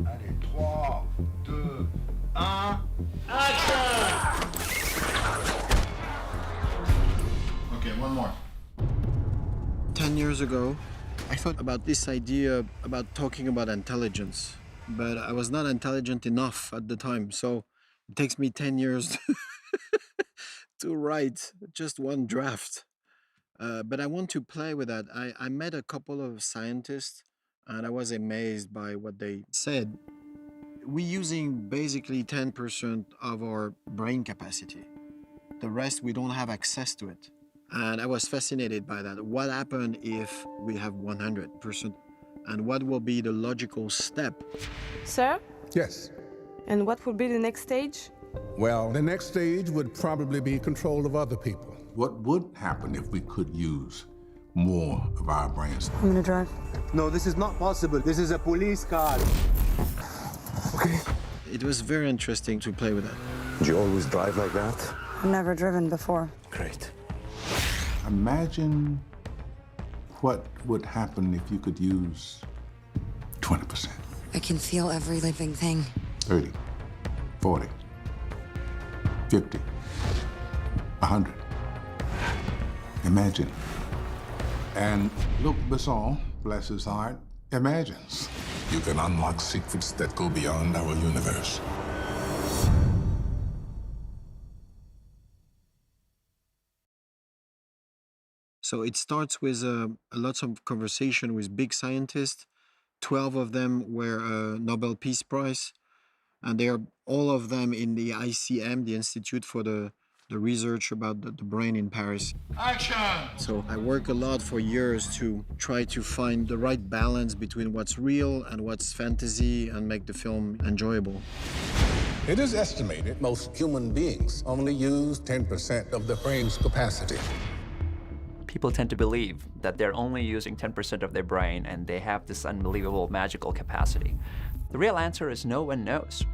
Allez, 3, 2, 1... Action! Okay, one more. 10 years ago, I thought about this idea about talking about intelligence, but I was not intelligent enough at the time, so it takes me 10 years to write just one draft. But I want to play with that. I met a couple of scientists and I was amazed by what they said. We're using basically 10% of our brain capacity. The rest, we don't have access to it. And I was fascinated by that. What happened if we have 100%? And what will be the logical step? Sir? Yes. And what will be the next stage? Well, the next stage would probably be control of other people. What would happen if we could use more of our brains? I'm gonna drive. No, this is not possible. This is a police car. Okay. It was very interesting to play with that. Did you always drive like that? I've never driven before. Great. Imagine what would happen if you could use 20%, I can feel every living thing. 30, 40, 50, 100. Imagine. And Luc Besson, bless his heart, imagines. You can unlock secrets that go beyond our universe. So it starts with a lots of conversation with big scientists. 12 of them were Nobel Peace Prize, and they are all of them in the ICM, the Institute for the research about the brain in Paris. Action! So I work a lot for years to try to find the right balance between what's real and what's fantasy and make the film enjoyable. It is estimated most human beings only use 10% of the brain's capacity. People tend to believe that they're only using 10% of their brain and they have this unbelievable magical capacity. The real answer is no one knows.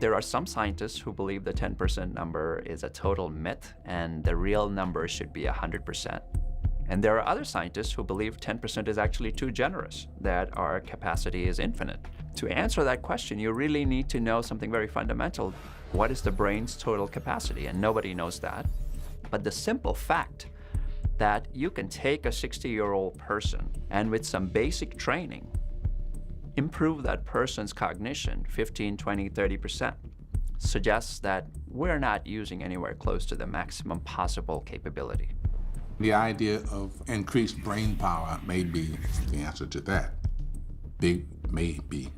There are some scientists who believe the 10% number is a total myth and the real number should be 100%. And there are other scientists who believe 10% is actually too generous, that our capacity is infinite. To answer that question, you really need to know something very fundamental. What is the brain's total capacity? And nobody knows that. But the simple fact that you can take a 60-year-old person and with some basic training, improve that person's cognition 15, 20, 30%, suggests that we're not using anywhere close to the maximum possible capability. The idea of increased brain power may be the answer to that. Big may be.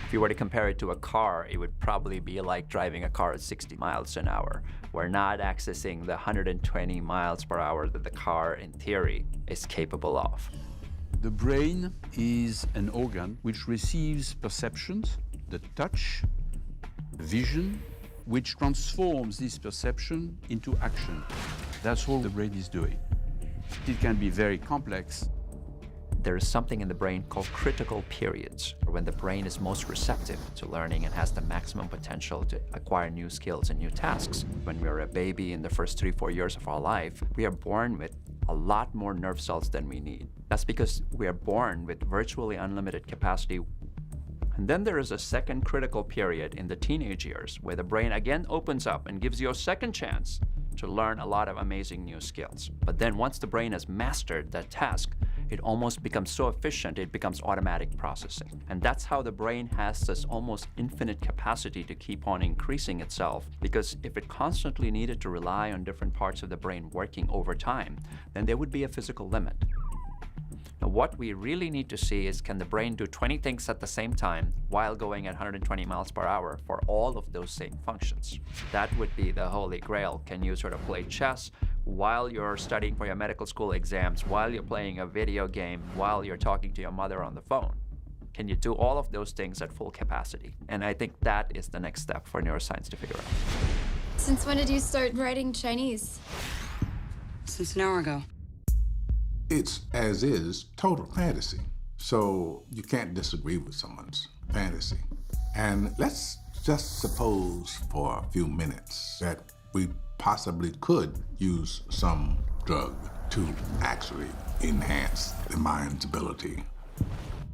If you were to compare it to a car, it would probably be like driving a car at 60 miles an hour. We're not accessing the 120 miles per hour that the car, in theory, is capable of. The brain is an organ which receives perceptions, the touch, vision, which transforms this perception into action. That's all the brain is doing. It can be very complex. There is something in the brain called critical periods, when the brain is most receptive to learning and has the maximum potential to acquire new skills and new tasks. When we're a baby in the first 3-4 years of our life, we are born with a lot more nerve cells than we need. That's because we are born with virtually unlimited capacity. And then there is a second critical period in the teenage years where the brain again opens up and gives you a second chance to learn a lot of amazing new skills. But then once the brain has mastered that task, it almost becomes so efficient, it becomes automatic processing. And that's how the brain has this almost infinite capacity to keep on increasing itself, because if it constantly needed to rely on different parts of the brain working over time, then there would be a physical limit. Now, what we really need to see is, can the brain do 20 things at the same time while going at 120 miles per hour for all of those same functions? That would be the holy grail. Can you sort of play chess while you're studying for your medical school exams, while you're playing a video game, while you're talking to your mother on the phone? Can you do all of those things at full capacity? And I think that is the next step for neuroscience to figure out. Since when did you start writing Chinese? Since an hour ago. It's, as is, total fantasy. So you can't disagree with someone's fantasy. And let's just suppose for a few minutes that we possibly could use some drug to actually enhance the mind's ability.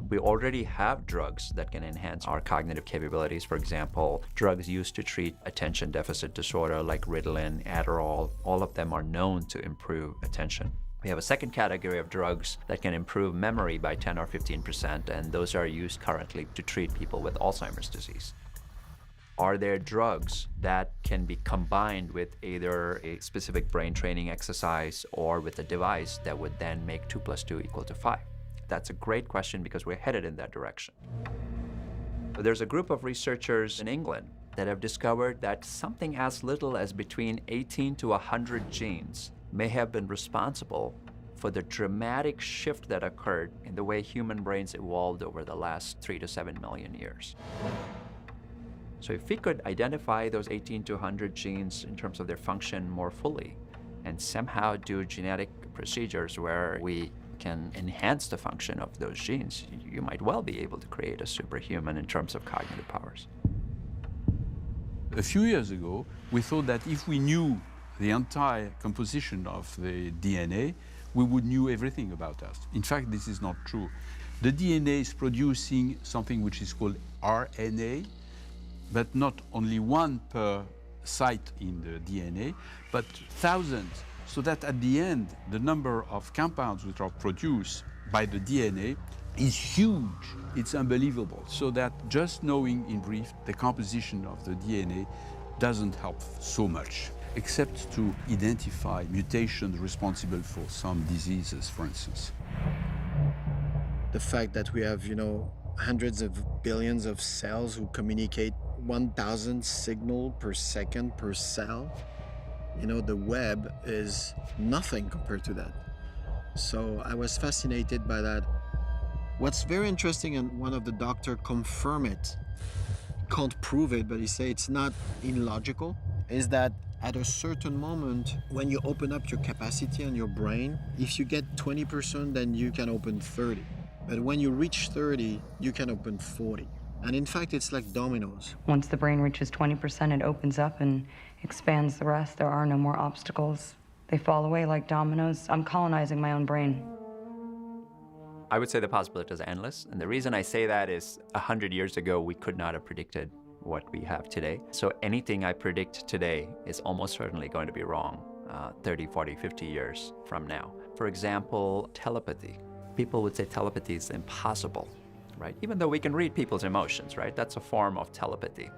We already have drugs that can enhance our cognitive capabilities. For example, drugs used to treat attention deficit disorder like Ritalin, Adderall, all of them are known to improve attention. We have a second category of drugs that can improve memory by 10 or 15%, and those are used currently to treat people with Alzheimer's disease. Are there drugs that can be combined with either a specific brain training exercise or with a device that would then make 2 + 2 = 5? That's a great question because we're headed in that direction. There's a group of researchers in England that have discovered that something as little as between 18 to 100 genes may have been responsible for the dramatic shift that occurred in the way human brains evolved over the last 3 to 7 million years. So if we could identify those 18 to 100 genes in terms of their function more fully and somehow do genetic procedures where we can enhance the function of those genes, you might well be able to create a superhuman in terms of cognitive powers. A few years ago, we thought that if we knew the entire composition of the DNA, we would know everything about us. In fact, this is not true. The DNA is producing something which is called RNA, but not only one per site in the DNA, but thousands, so that at the end, the number of compounds which are produced by the DNA is huge. It's unbelievable. So that just knowing, in brief, the composition of the DNA doesn't help so much, except to identify mutations responsible for some diseases, for instance. The fact that we have, hundreds of billions of cells who communicate 1,000 signals per second per cell, the web is nothing compared to that. So I was fascinated by that. What's very interesting, and one of the doctors confirm it, can't prove it, but he say it's not illogical, is that at a certain moment, when you open up your capacity on your brain, if you get 20%, then you can open 30. But when you reach 30, you can open 40. And in fact, it's like dominoes. Once the brain reaches 20%, it opens up and expands the rest. There are no more obstacles. They fall away like dominoes. I'm colonizing my own brain. I would say the possibility is endless. And the reason I say that is 100 years ago, we could not have predicted what we have today. So anything I predict today is almost certainly going to be wrong 30, 40, 50 years from now. For example, telepathy. People would say telepathy is impossible, right? Even though we can read people's emotions, right? That's a form of telepathy.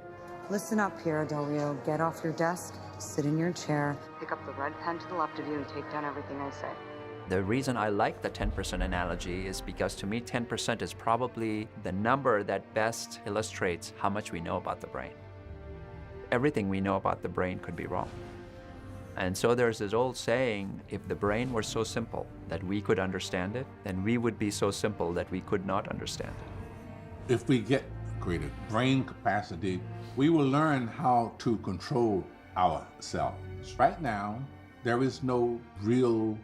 Listen up, Piero Del Rio. Get off your desk, sit in your chair, pick up the red pen to the left of you, and take down everything I say. The reason I like the 10% analogy is because to me 10% is probably the number that best illustrates how much we know about the brain. Everything we know about the brain could be wrong. And so there's this old saying, if the brain were so simple that we could understand it, then we would be so simple that we could not understand it. If we get greater brain capacity, we will learn how to control ourselves. Right now, there is no real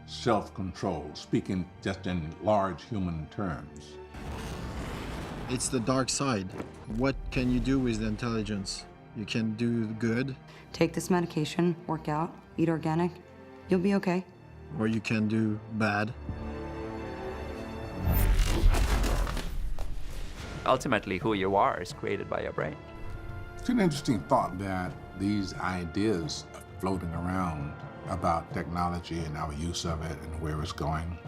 self-control, speaking just in large human terms. It's the dark side. What can you do with the intelligence? You can do good, Take this medication, work out, eat organic. You'll be okay. or you can do bad. Ultimately, who you are is created by your brain. It's an interesting thought that these ideas are floating around about technology and our use of it and where it's going.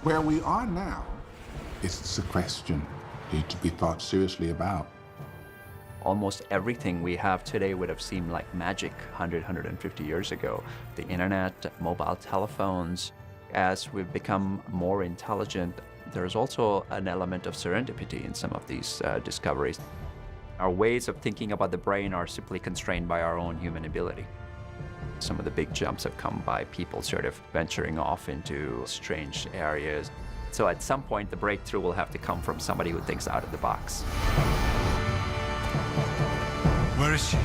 Where we are now, it's a question to be thought seriously about. Almost everything we have today would have seemed like magic 100, 150 years ago. The internet, mobile telephones. As we've become more intelligent, there's also an element of serendipity in some of these discoveries. Our ways of thinking about the brain are simply constrained by our own human ability. Some of the big jumps have come by people sort of venturing off into strange areas. So at some point, the breakthrough will have to come from somebody who thinks out of the box. Where is she?